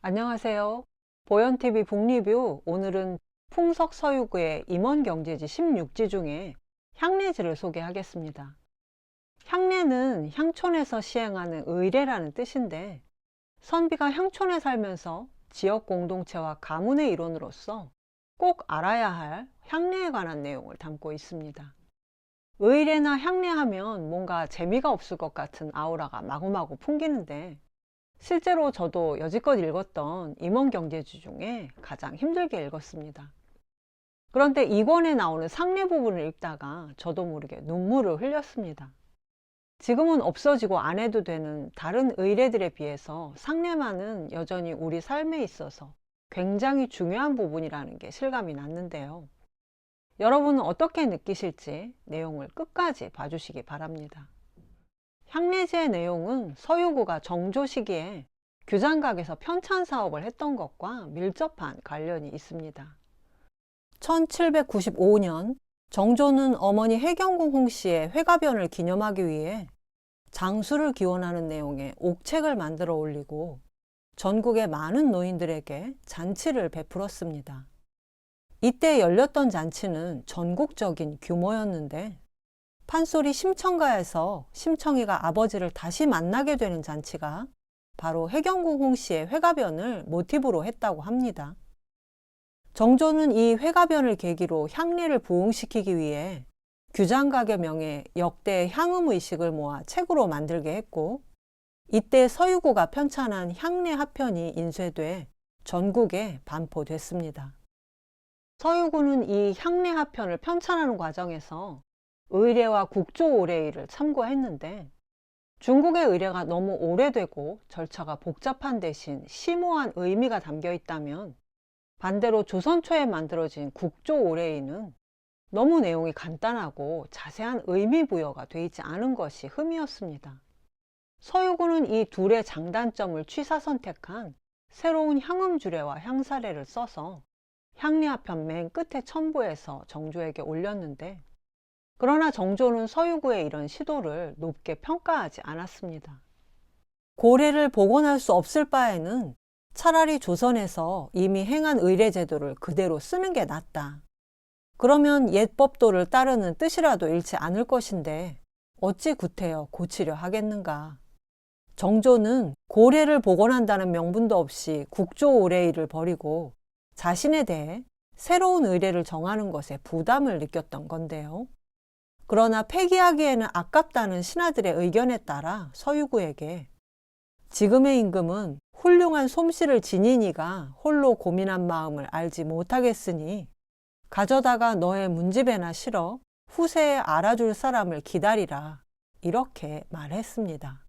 안녕하세요. 보현TV 북리뷰. 오늘은 풍석 서유구의 임원경제지 16지 중에 향례지를 소개하겠습니다. 향례는 향촌에서 시행하는 의례라는 뜻인데, 선비가 향촌에 살면서 지역 공동체와 가문의 일원으로서 꼭 알아야 할 향례에 관한 내용을 담고 있습니다. 의례나 향례하면 뭔가 재미가 없을 것 같은 아우라가 마구마구 풍기는데, 실제로 저도 여지껏 읽었던 임원경제지 중에 가장 힘들게 읽었습니다. 그런데 이 권에 나오는 상례 부분을 읽다가 저도 모르게 눈물을 흘렸습니다. 지금은 없어지고 안 해도 되는 다른 의례들에 비해서 상례만은 여전히 우리 삶에 있어서 굉장히 중요한 부분이라는 게 실감이 났는데요. 여러분은 어떻게 느끼실지 내용을 끝까지 봐주시기 바랍니다. 향례지의 내용은 서유구가 정조 시기에 규장각에서 편찬 사업을 했던 것과 밀접한 관련이 있습니다. 1795년 정조는 어머니 해경궁 홍씨의 회가변을 기념하기 위해 장수를 기원하는 내용의 옥책을 만들어 올리고 전국의 많은 노인들에게 잔치를 베풀었습니다. 이때 열렸던 잔치는 전국적인 규모였는데, 판소리 심청가에서 심청이가 아버지를 다시 만나게 되는 잔치가 바로 해경궁 홍씨의 회가변을 모티브로 했다고 합니다. 정조는 이 회가변을 계기로 향례를 부흥시키기 위해 규장각의 명에 역대 향음의식을 모아 책으로 만들게 했고, 이때 서유구가 편찬한 향례 하편이 인쇄돼 전국에 반포됐습니다. 서유구는 이 향례 하편을 편찬하는 과정에서 의례와 국조 오례의를 참고했는데, 중국의 의례가 너무 오래되고 절차가 복잡한 대신 심오한 의미가 담겨 있다면, 반대로 조선 초에 만들어진 국조 오례의는 너무 내용이 간단하고 자세한 의미 부여가 되어 있지 않은 것이 흠이었습니다. 서유구는 이 둘의 장단점을 취사 선택한 새로운 향음주례와 향사례를 써서 향례하편 맨 끝에 첨부해서 정조에게 올렸는데, 그러나 정조는 서유구의 이런 시도를 높게 평가하지 않았습니다. 고례를 복원할 수 없을 바에는 차라리 조선에서 이미 행한 의례제도를 그대로 쓰는 게 낫다. 그러면 옛 법도를 따르는 뜻이라도 잃지 않을 것인데 어찌 구태여 고치려 하겠는가. 정조는 고례를 복원한다는 명분도 없이 국조 오례의를 버리고 자신에 대해 새로운 의례를 정하는 것에 부담을 느꼈던 건데요. 그러나 폐기하기에는 아깝다는 신하들의 의견에 따라 서유구에게 지금의 임금은 훌륭한 솜씨를 지닌 이가 홀로 고민한 마음을 알지 못하겠으니 가져다가 너의 문집에나 실어 후세에 알아줄 사람을 기다리라, 이렇게 말했습니다.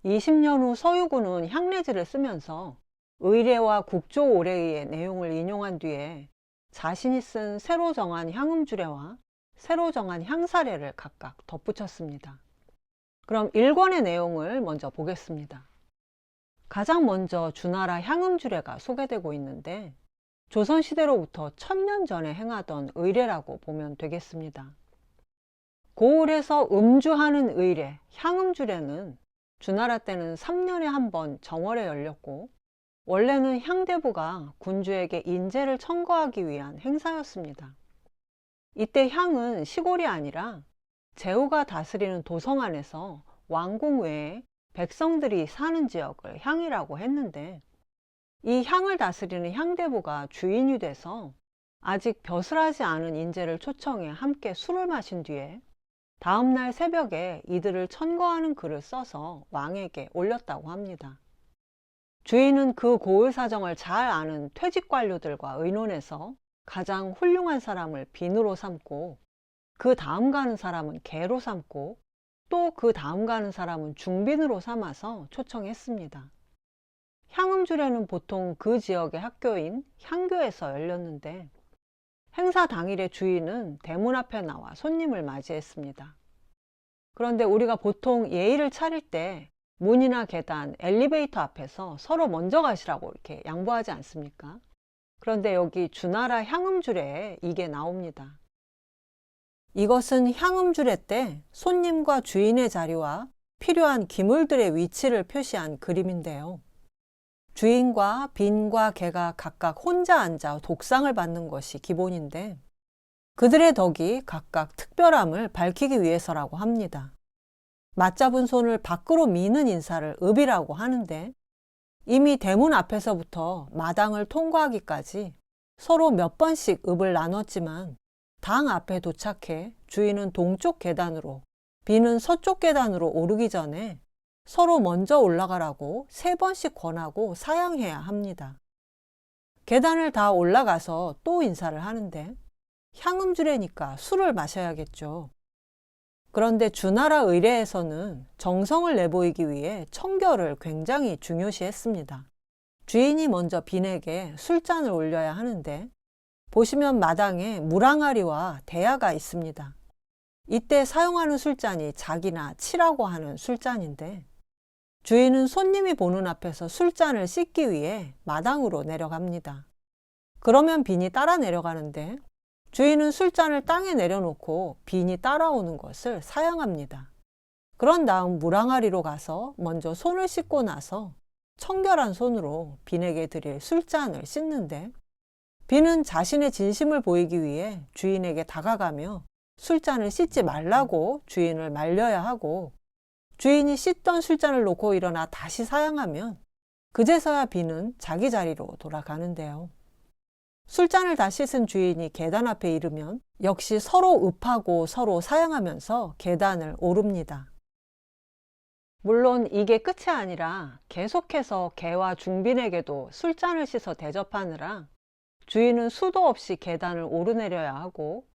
20년 후 서유구는 향례지를 쓰면서 의례와 국조 오례의의 내용을 인용한 뒤에 자신이 쓴 새로 정한 향음주례와 새로 정한 향사례를 각각 덧붙였습니다. 그럼 1권의 내용을 먼저 보겠습니다. 가장 먼저 주나라 향음주례가 소개되고 있는데, 조선시대로부터 1000년 전에 행하던 의례라고 보면 되겠습니다. 고을에서 음주하는 의례, 향음주례는 주나라 때는 3년에 한 번 정월에 열렸고, 원래는 향대부가 군주에게 인재를 청구하기 위한 행사였습니다. 이때 향은 시골이 아니라 제후가 다스리는 도성 안에서 왕궁 외에 백성들이 사는 지역을 향이라고 했는데, 이 향을 다스리는 향대부가 주인이 돼서 아직 벼슬하지 않은 인재를 초청해 함께 술을 마신 뒤에 다음날 새벽에 이들을 천거하는 글을 써서 왕에게 올렸다고 합니다. 주인은 그 고을 사정을 잘 아는 퇴직 관료들과 의논해서 가장 훌륭한 사람을 빈으로 삼고, 그 다음 가는 사람은 개로 삼고, 또 그 다음 가는 사람은 중빈으로 삼아서 초청했습니다. 향음주례는 보통 그 지역의 학교인 향교에서 열렸는데, 행사 당일에 주인은 대문 앞에 나와 손님을 맞이했습니다. 그런데 우리가 보통 예의를 차릴 때 문이나 계단, 엘리베이터 앞에서 서로 먼저 가시라고 이렇게 양보하지 않습니까? 그런데 여기 주나라 향음주례에 이게 나옵니다. 이것은 향음주례 때 손님과 주인의 자리와 필요한 기물들의 위치를 표시한 그림인데요. 주인과 빈과 개가 각각 혼자 앉아 독상을 받는 것이 기본인데 그들의 덕이 각각 특별함을 밝히기 위해서라고 합니다. 맞잡은 손을 밖으로 미는 인사를 읍이라고 하는데 이미 대문 앞에서부터 마당을 통과하기까지 서로 몇 번씩 읍을 나눴지만 당 앞에 도착해 주인은 동쪽 계단으로 빈은 서쪽 계단으로 오르기 전에 서로 먼저 올라가라고 3번씩 권하고 사양해야 합니다. 계단을 다 올라가서 또 인사를 하는데 향음주례니까 술을 마셔야겠죠. 그런데 주나라 의례에서는 정성을 내보이기 위해 청결을 굉장히 중요시했습니다. 주인이 먼저 빈에게 술잔을 올려야 하는데 보시면 마당에 물항아리와 대야가 있습니다. 이때 사용하는 술잔이 작이나 치라고 하는 술잔인데 주인은 손님이 보는 앞에서 술잔을 씻기 위해 마당으로 내려갑니다. 그러면 빈이 따라 내려가는데 주인은 술잔을 땅에 내려놓고 빈이 따라오는 것을 사양합니다. 그런 다음 물항아리로 가서 먼저 손을 씻고 나서 청결한 손으로 빈에게 드릴 술잔을 씻는데 빈은 자신의 진심을 보이기 위해 주인에게 다가가며 술잔을 씻지 말라고 주인을 말려야 하고 주인이 씻던 술잔을 놓고 일어나 다시 사양하면 그제서야 빈은 자기 자리로 돌아가는데요. 술잔을 다 씻은 주인이 계단 앞에 이르면 역시 서로 읍하고 서로 사양하면서 계단을 오릅니다. 물론 이게 끝이 아니라 계속해서 개와 중빈에게도 술잔을 씻어 대접하느라 주인은 수도 없이 계단을 오르내려야 하고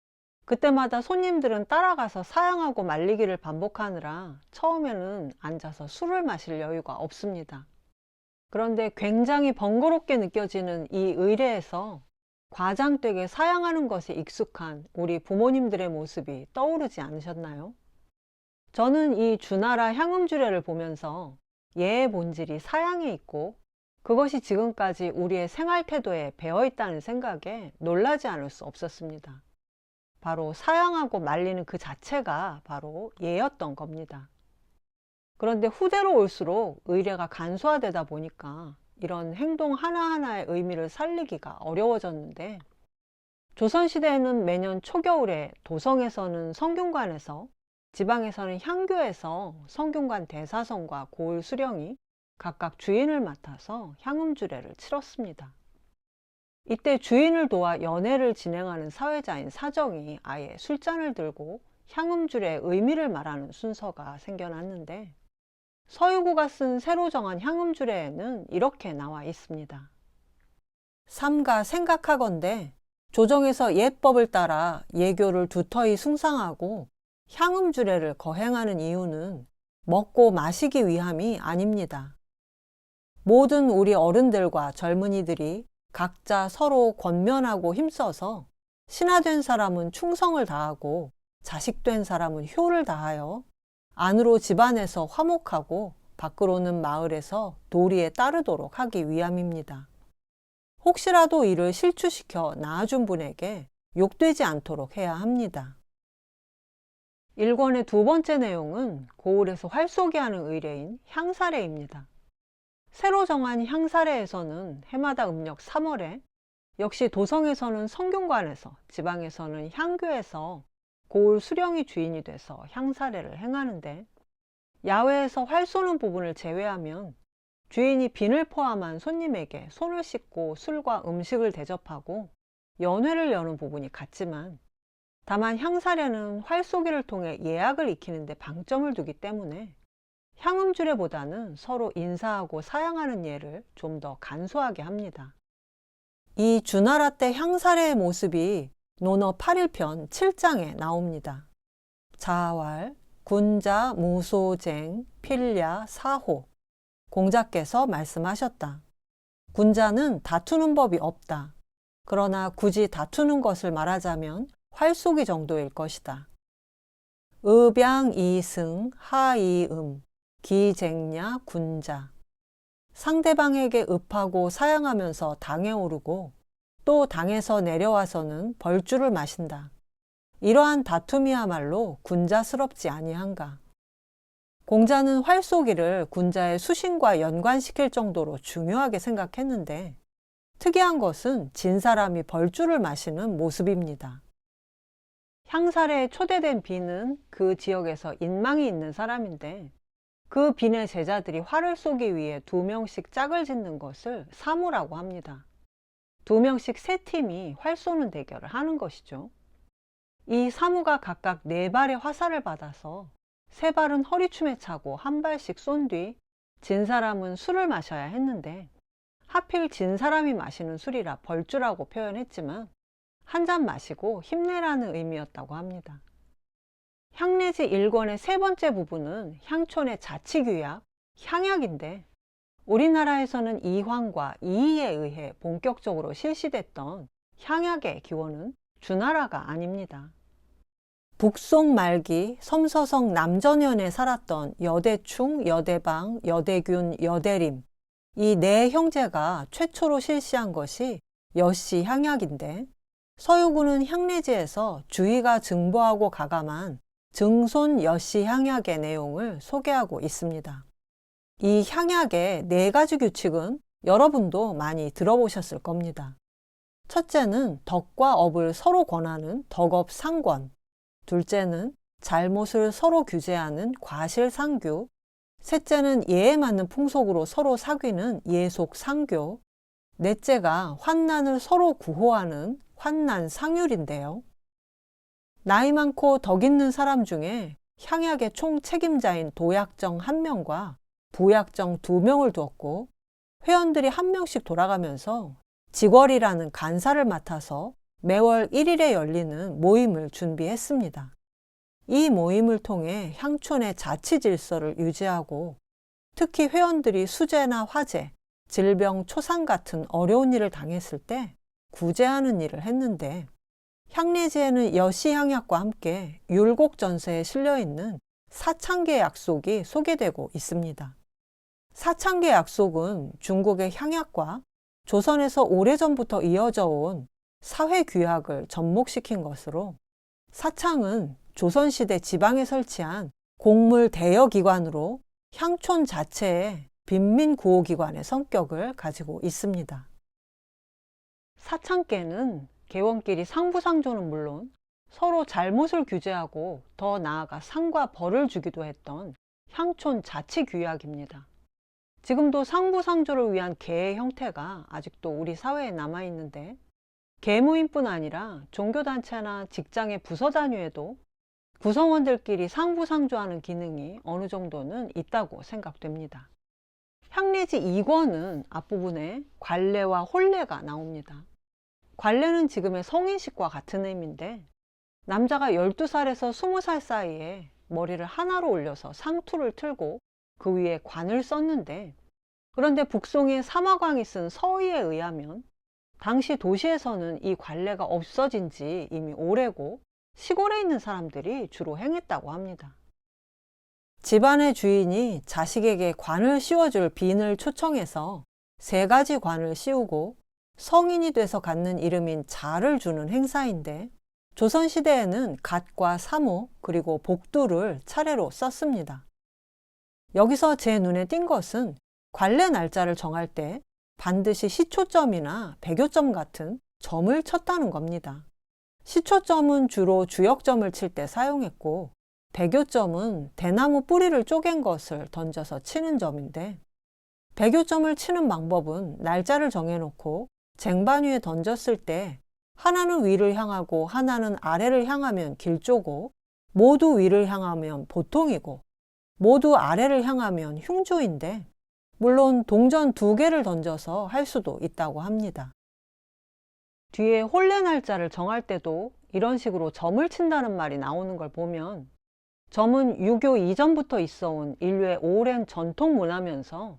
그때마다 손님들은 따라가서 사양하고 말리기를 반복하느라 처음에는 앉아서 술을 마실 여유가 없습니다. 그런데 굉장히 번거롭게 느껴지는 이 의례에서 과장되게 사양하는 것에 익숙한 우리 부모님들의 모습이 떠오르지 않으셨나요? 저는 이 주나라 향음주례를 보면서 예의 본질이 사양에 있고 그것이 지금까지 우리의 생활 태도에 배어 있다는 생각에 놀라지 않을 수 없었습니다. 바로 사양하고 말리는 그 자체가 바로 예였던 겁니다. 그런데 후대로 올수록 의례가 간소화되다 보니까 이런 행동 하나하나의 의미를 살리기가 어려워졌는데 조선시대에는 매년 초겨울에 도성에서는 성균관에서 지방에서는 향교에서 성균관 대사성과 고을 수령이 각각 주인을 맡아서 향음주례를 치렀습니다. 이때 주인을 도와 연회를 진행하는 사회자인 사정이 아예 술잔을 들고 향음주례의 의미를 말하는 순서가 생겨났는데 서유구가 쓴 새로 정한 향음주례에는 이렇게 나와 있습니다. 삼가 생각하건대 조정에서 옛법을 따라 예교를 두터이 숭상하고 향음주례를 거행하는 이유는 먹고 마시기 위함이 아닙니다. 모든 우리 어른들과 젊은이들이 각자 서로 권면하고 힘써서 신하된 사람은 충성을 다하고 자식된 사람은 효를 다하여 안으로 집안에서 화목하고 밖으로는 마을에서 도리에 따르도록 하기 위함입니다. 혹시라도 이를 실추시켜 낳아준 분에게 욕되지 않도록 해야 합니다. 1권의 두 번째 내용은 고을에서 활쏘게 하는 의례인 향사례입니다. 새로 정한 향사례에서는 해마다 음력 3월에 역시 도성에서는 성균관에서 지방에서는 향교에서 고을 수령이 주인이 돼서 향사례를 행하는데 야외에서 활 쏘는 부분을 제외하면 주인이 빈을 포함한 손님에게 손을 씻고 술과 음식을 대접하고 연회를 여는 부분이 같지만 다만 향사례는 활 쏘기를 통해 예약을 익히는 데 방점을 두기 때문에 향음주례보다는 서로 인사하고 사양하는 예를 좀 더 간소하게 합니다. 이 주나라 때 향사례의 모습이 논어 8일편 7장에 나옵니다. 자활, 군자, 무소쟁, 필야, 사호. 공자께서 말씀하셨다. 군자는 다투는 법이 없다. 그러나 굳이 다투는 것을 말하자면 활쏘기 정도일 것이다. 읍양이승, 하이음, 기쟁냐, 군자. 상대방에게 읍하고 사양하면서 당에 오르고 또 당에서 내려와서는 벌주를 마신다. 이러한 다툼이야말로 군자스럽지 아니한가. 공자는 활쏘기를 군자의 수신과 연관시킬 정도로 중요하게 생각했는데 특이한 것은 진 사람이 벌주를 마시는 모습입니다. 향사래에 초대된 빈은 그 지역에서 인망이 있는 사람인데 그 빈의 제자들이 활을 쏘기 위해 2명씩 짝을 짓는 것을 사무라고 합니다. 2명씩 3팀이 활 쏘는 대결을 하는 것이죠. 이 사무가 각각 4발의 화살을 받아서 3발은 허리춤에 차고 1발씩 쏜 뒤 진 사람은 술을 마셔야 했는데 하필 진 사람이 마시는 술이라 벌주라고 표현했지만 한 잔 마시고 힘내라는 의미였다고 합니다. 향내지 1권의 3번째 부분은 향촌의 자치규약, 향약인데 우리나라에서는 이황과 이의에 의해 본격적으로 실시됐던 향약의 기원은 주나라가 아닙니다. 북송 말기 섬서성 남전현에 살았던 여대충, 여대방, 여대균, 여대림 이 4형제가 최초로 실시한 것이 여씨 향약인데 서유구는 향내지에서 주의가 증보하고 가감한 증손 여씨 향약의 내용을 소개하고 있습니다. 이 향약의 4가지 규칙은 여러분도 많이 들어보셨을 겁니다. 첫째는 덕과 업을 서로 권하는 덕업상권, 둘째는 잘못을 서로 규제하는 과실상규, 셋째는 예에 맞는 풍속으로 서로 사귀는 예속상교, 넷째가 환난을 서로 구호하는 환난상율인데요. 나이 많고 덕 있는 사람 중에 향약의 총 책임자인 도약정 1명과 부약정 2명을 두었고 회원들이 1명씩 돌아가면서 직월이라는 간사를 맡아서 매월 1일에 열리는 모임을 준비했습니다. 이 모임을 통해 향촌의 자치 질서를 유지하고 특히 회원들이 수재나 화재, 질병, 초상 같은 어려운 일을 당했을 때 구제하는 일을 했는데 향내지에는 여시향약과 함께 율곡전서에 실려있는 사창계 약속이 소개되고 있습니다. 사창계 약속은 중국의 향약과 조선에서 오래전부터 이어져 온 사회규약을 접목시킨 것으로 사창은 조선시대 지방에 설치한 공물 대여기관으로 향촌 자체의 빈민구호기관의 성격을 가지고 있습니다. 사창계는 계원끼리 상부상조는 물론 서로 잘못을 규제하고 더 나아가 상과 벌을 주기도 했던 향촌 자치규약입니다. 지금도 상부상조를 위한 계의 형태가 아직도 우리 사회에 남아있는데 계모임뿐 아니라 종교단체나 직장의 부서 단위에도 구성원들끼리 상부상조하는 기능이 어느 정도는 있다고 생각됩니다. 향내지 2권은 앞부분에 관례와 혼례가 나옵니다. 관례는 지금의 성인식과 같은 의미인데 남자가 12살에서 20살 사이에 머리를 하나로 올려서 상투를 틀고 그 위에 관을 썼는데 그런데 북송의 사마광이 쓴 서의에 의하면 당시 도시에서는 이 관례가 없어진 지 이미 오래고 시골에 있는 사람들이 주로 행했다고 합니다. 집안의 주인이 자식에게 관을 씌워줄 빈을 초청해서 3가지 관을 씌우고 성인이 돼서 갖는 이름인 자를 주는 행사인데 조선시대에는 갓과 사무 그리고 복두를 차례로 썼습니다. 여기서 제 눈에 띈 것은 관례 날짜를 정할 때 반드시 시초점이나 백요점 같은 점을 쳤다는 겁니다. 시초점은 주로 주역점을 칠 때 사용했고 백요점은 대나무 뿌리를 쪼갠 것을 던져서 치는 점인데 백요점을 치는 방법은 날짜를 정해놓고 쟁반 위에 던졌을 때 하나는 위를 향하고 하나는 아래를 향하면 길조고 모두 위를 향하면 보통이고 모두 아래를 향하면 흉조인데 물론 동전 2개를 던져서 할 수도 있다고 합니다. 뒤에 혼례 날짜를 정할 때도 이런 식으로 점을 친다는 말이 나오는 걸 보면 점은 유교 이전부터 있어온 인류의 오랜 전통 문화면서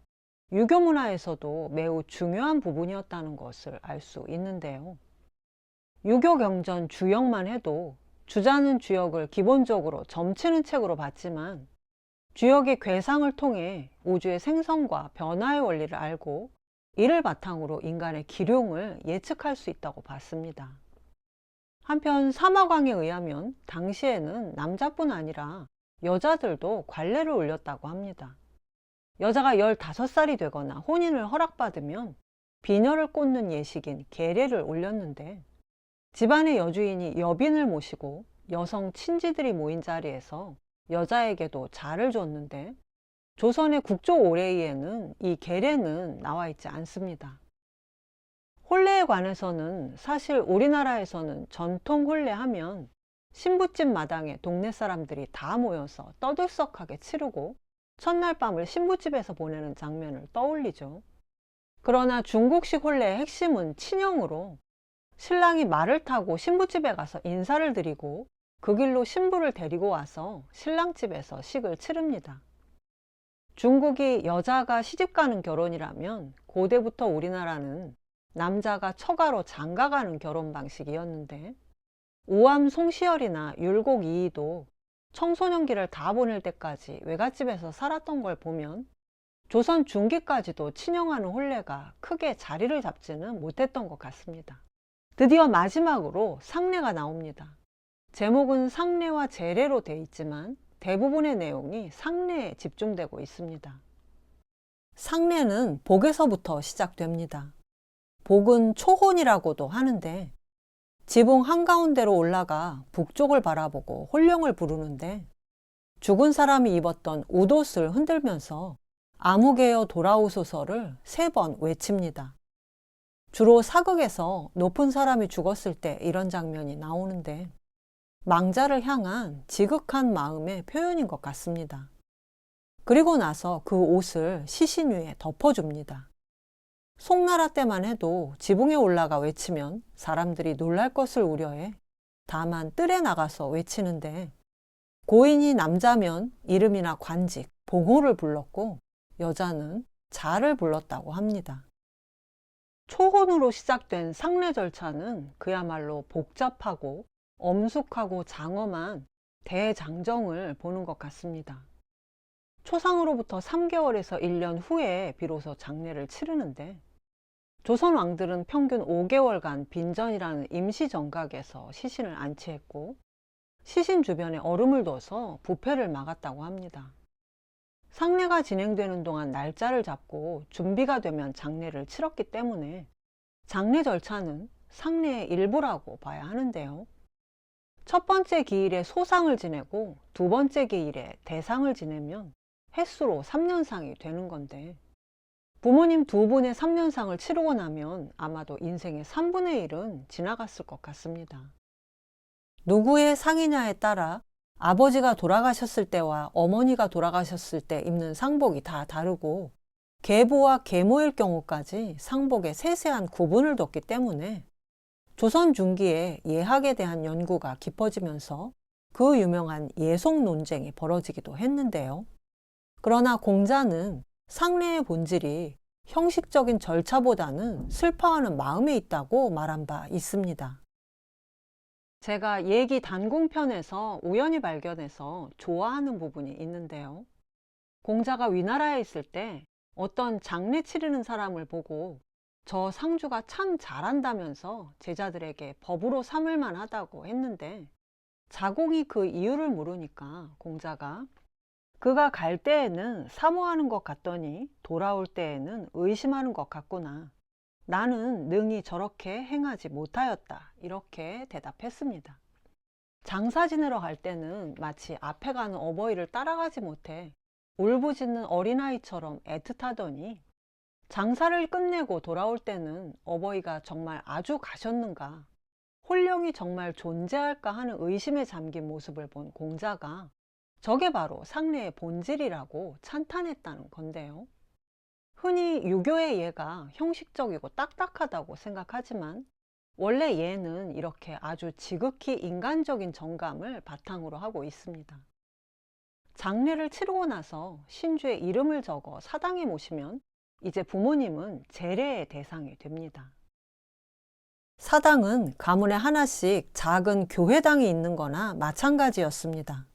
유교 문화에서도 매우 중요한 부분이었다는 것을 알 수 있는데요. 유교 경전 주역만 해도 주자는 주역을 기본적으로 점치는 책으로 봤지만 주역의 궤상을 통해 우주의 생성과 변화의 원리를 알고 이를 바탕으로 인간의 기륭을 예측할 수 있다고 봤습니다. 한편 사마광에 의하면 당시에는 남자뿐 아니라 여자들도 관례를 올렸다고 합니다. 여자가 15살이 되거나 혼인을 허락받으면 비녀를 꽂는 예식인 계례를 올렸는데, 집안의 여주인이 여빈을 모시고 여성 친지들이 모인 자리에서 여자에게도 자를 줬는데, 조선의 국조오레이에는 이 계례는 나와 있지 않습니다. 혼례에 관해서는 사실 우리나라에서는 전통 혼례 하면 신부집 마당에 동네 사람들이 다 모여서 떠들썩하게 치르고 첫날 밤을 신부집에서 보내는 장면을 떠올리죠. 그러나 중국식 혼례의 핵심은 친형으로 신랑이 말을 타고 신부집에 가서 인사를 드리고 그 길로 신부를 데리고 와서 신랑집에서 식을 치릅니다. 중국이 여자가 시집가는 결혼이라면 고대부터 우리나라는 남자가 처가로 장가가는 결혼 방식이었는데, 오암 송시열이나 율곡 이이도 청소년기를 다 보낼 때까지 외갓집에서 살았던 걸 보면 조선 중기까지도 친형하는 혼례가 크게 자리를 잡지는 못했던 것 같습니다. 드디어 마지막으로 상례가 나옵니다. 제목은 상례와 제례로 돼 있지만 대부분의 내용이 상례에 집중되고 있습니다. 상례는 복에서부터 시작됩니다. 복은 초혼이라고도 하는데, 지붕 한가운데로 올라가 북쪽을 바라보고 홀령을 부르는데, 죽은 사람이 입었던 웃옷을 흔들면서 아무개여 돌아오소서를 3번 외칩니다. 주로 사극에서 높은 사람이 죽었을 때 이런 장면이 나오는데, 망자를 향한 지극한 마음의 표현인 것 같습니다. 그리고 나서 그 옷을 시신 위에 덮어줍니다. 송나라 때만 해도 지붕에 올라가 외치면 사람들이 놀랄 것을 우려해 다만 뜰에 나가서 외치는데, 고인이 남자면 이름이나 관직, 봉호를 불렀고 여자는 자를 불렀다고 합니다. 초혼으로 시작된 상례 절차는 그야말로 복잡하고 엄숙하고 장엄한 대장정을 보는 것 같습니다. 초상으로부터 3개월에서 1년 후에 비로소 장례를 치르는데, 조선 왕들은 평균 5개월간 빈전이라는 임시 정각에서 시신을 안치했고 시신 주변에 얼음을 둬서 부패를 막았다고 합니다. 상례가 진행되는 동안 날짜를 잡고 준비가 되면 장례를 치렀기 때문에 장례 절차는 상례의 일부라고 봐야 하는데요. 첫 번째 기일에 소상을 지내고 두 번째 기일에 대상을 지내면 횟수로 3년상이 되는 건데, 부모님 2분의 3년상을 치르고 나면 아마도 인생의 3분의 1은 지나갔을 것 같습니다. 누구의 상이냐에 따라 아버지가 돌아가셨을 때와 어머니가 돌아가셨을 때 입는 상복이 다 다르고, 계부와 계모일 경우까지 상복에 세세한 구분을 뒀기 때문에 조선 중기에 예학에 대한 연구가 깊어지면서 그 유명한 예속 논쟁이 벌어지기도 했는데요. 그러나 공자는 상례의 본질이 형식적인 절차보다는 슬퍼하는 마음에 있다고 말한 바 있습니다. 제가 얘기 단공편에서 우연히 발견해서 좋아하는 부분이 있는데요. 공자가 위나라에 있을 때 어떤 장례 치르는 사람을 보고 저 상주가 참 잘한다면서 제자들에게 법으로 삼을 만하다고 했는데, 자공이 그 이유를 물으니까 공자가 그가 갈 때에는 사모하는 것 같더니 돌아올 때에는 의심하는 것 같구나. 나는 능히 저렇게 행하지 못하였다. 이렇게 대답했습니다. 장사 지내러 갈 때는 마치 앞에 가는 어버이를 따라가지 못해 울부짖는 어린아이처럼 애틋하더니, 장사를 끝내고 돌아올 때는 어버이가 정말 아주 가셨는가, 홀령이 정말 존재할까 하는 의심에 잠긴 모습을 본 공자가 저게 바로 상례의 본질이라고 찬탄했다는 건데요. 흔히 유교의 예가 형식적이고 딱딱하다고 생각하지만 원래 예는 이렇게 아주 지극히 인간적인 정감을 바탕으로 하고 있습니다. 장례를 치르고 나서 신주의 이름을 적어 사당에 모시면 이제 부모님은 제례의 대상이 됩니다. 사당은 가문에 하나씩 작은 교회당이 있는 거나 마찬가지였습니다.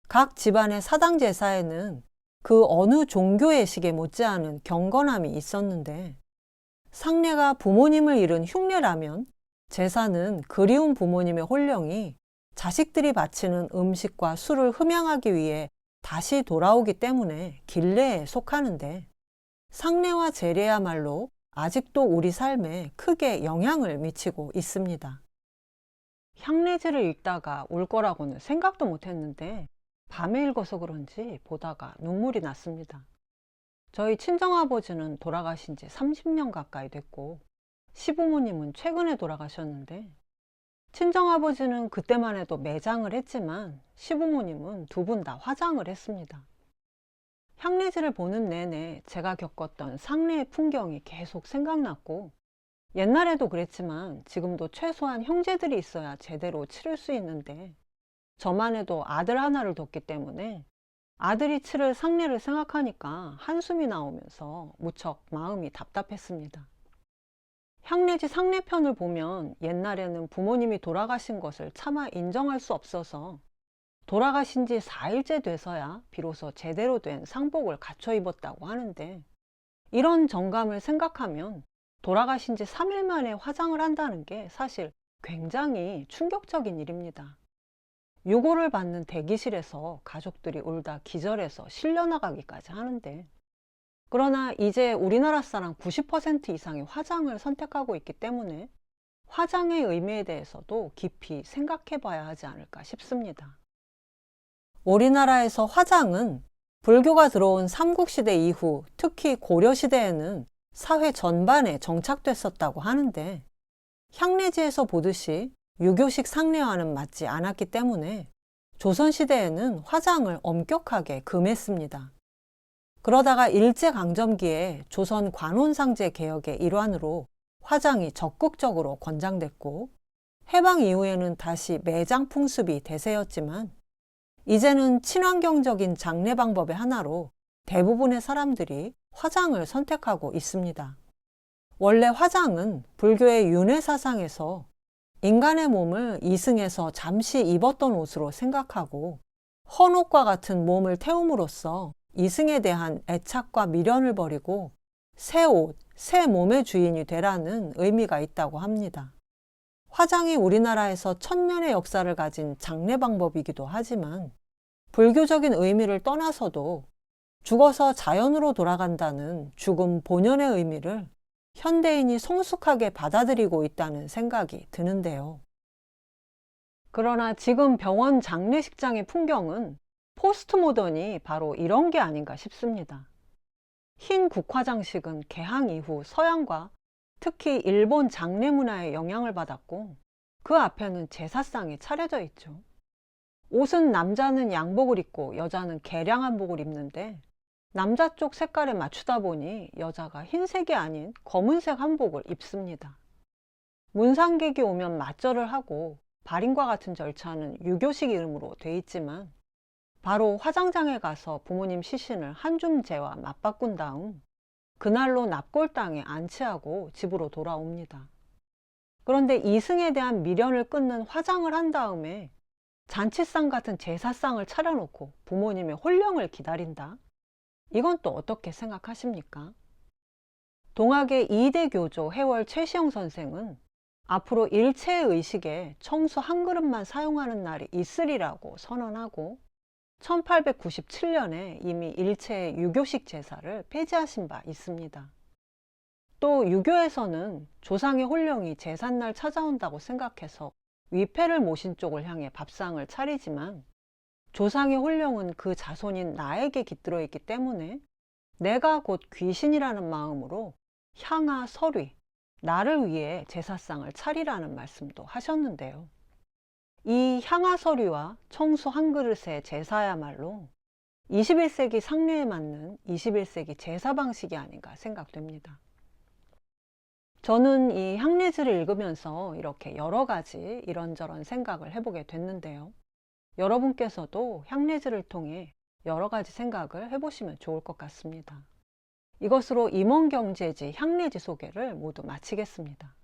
각 집안의 사당 제사에는 그 어느 종교의 식에 못지않은 경건함이 있었는데, 상례가 부모님을 잃은 흉례라면 제사는 그리운 부모님의 홀령이 자식들이 바치는 음식과 술을 흠양하기 위해 다시 돌아오기 때문에 길래에 속하는데, 상례와 제례야말로 아직도 우리 삶에 크게 영향을 미치고 있습니다. 향례지를 읽다가 울 거라고는 생각도 못 했는데 밤에 읽어서 그런지 보다가 눈물이 났습니다. 저희 친정아버지는 돌아가신 지 30년 가까이 됐고, 시부모님은 최근에 돌아가셨는데, 친정아버지는 그때만 해도 매장을 했지만 시부모님은 두 분 다 화장을 했습니다. 향례지를 보는 내내 제가 겪었던 상례의 풍경이 계속 생각났고, 옛날에도 그랬지만 지금도 최소한 형제들이 있어야 제대로 치를 수 있는데, 저만 해도 아들 하나를 뒀기 때문에 아들이 치를 상례를 생각하니까 한숨이 나오면서 무척 마음이 답답했습니다. 향례지 상례편을 보면 옛날에는 부모님이 돌아가신 것을 차마 인정할 수 없어서 돌아가신 지 4일째 돼서야 비로소 제대로 된 상복을 갖춰 입었다고 하는데, 이런 정감을 생각하면 돌아가신 지 3일 만에 화장을 한다는 게 사실 굉장히 충격적인 일입니다. 유고를 받는 대기실에서 가족들이 울다 기절해서 실려나가기까지 하는데, 그러나 이제 우리나라 사람 90% 이상이 화장을 선택하고 있기 때문에 화장의 의미에 대해서도 깊이 생각해 봐야 하지 않을까 싶습니다. 우리나라에서 화장은 불교가 들어온 삼국시대 이후 특히 고려시대에는 사회 전반에 정착됐었다고 하는데, 향례지에서 보듯이 유교식 상례와는 맞지 않았기 때문에 조선시대에는 화장을 엄격하게 금했습니다. 그러다가 일제강점기에 조선 관혼상제 개혁의 일환으로 화장이 적극적으로 권장됐고, 해방 이후에는 다시 매장 풍습이 대세였지만, 이제는 친환경적인 장례 방법의 하나로 대부분의 사람들이 화장을 선택하고 있습니다. 원래 화장은 불교의 윤회 사상에서 인간의 몸을 이승에서 잠시 입었던 옷으로 생각하고, 헌옷과 같은 몸을 태움으로써 이승에 대한 애착과 미련을 버리고 새 옷, 새 몸의 주인이 되라는 의미가 있다고 합니다. 화장이 우리나라에서 1000년의 역사를 가진 장례 방법이기도 하지만, 불교적인 의미를 떠나서도 죽어서 자연으로 돌아간다는 죽음 본연의 의미를 현대인이 성숙하게 받아들이고 있다는 생각이 드는데요. 그러나 지금 병원 장례식장의 풍경은 포스트 모던이 바로 이런 게 아닌가 싶습니다. 흰 국화장식은 개항 이후 서양과 특히 일본 장례 문화의 영향을 받았고, 그 앞에는 제사상이 차려져 있죠. 옷은 남자는 양복을 입고 여자는 개량한복을 입는데, 남자 쪽 색깔에 맞추다 보니 여자가 흰색이 아닌 검은색 한복을 입습니다. 문상객이 오면 맞절을 하고 발인과 같은 절차는 유교식 이름으로 돼 있지만, 바로 화장장에 가서 부모님 시신을 한 줌 재와 맞바꾼 다음 그날로 납골당에 안치하고 집으로 돌아옵니다. 그런데 이승에 대한 미련을 끊는 화장을 한 다음에 잔치상 같은 제사상을 차려놓고 부모님의 혼령을 기다린다? 이건 또 어떻게 생각하십니까? 동학의 2대 교조 해월 최시영 선생은 앞으로 일체의 의식에 청수 한 그릇만 사용하는 날이 있으리라고 선언하고, 1897년에 이미 일체의 유교식 제사를 폐지하신 바 있습니다. 또 유교에서는 조상의 혼령이 제삿날 찾아온다고 생각해서 위패를 모신 쪽을 향해 밥상을 차리지만, 조상의 혼령은 그 자손인 나에게 깃들어 있기 때문에 내가 곧 귀신이라는 마음으로 향화 설위, 나를 위해 제사상을 차리라는 말씀도 하셨는데요. 이 향화 설위와 청수 한 그릇의 제사야말로 21세기 상례에 맞는 21세기 제사 방식이 아닌가 생각됩니다. 저는 이 향례지를 읽으면서 이렇게 여러 가지 이런저런 생각을 해보게 됐는데요. 여러분께서도 향례지를 통해 여러 가지 생각을 해보시면 좋을 것 같습니다. 이것으로 임원경제지 향례지 소개를 모두 마치겠습니다.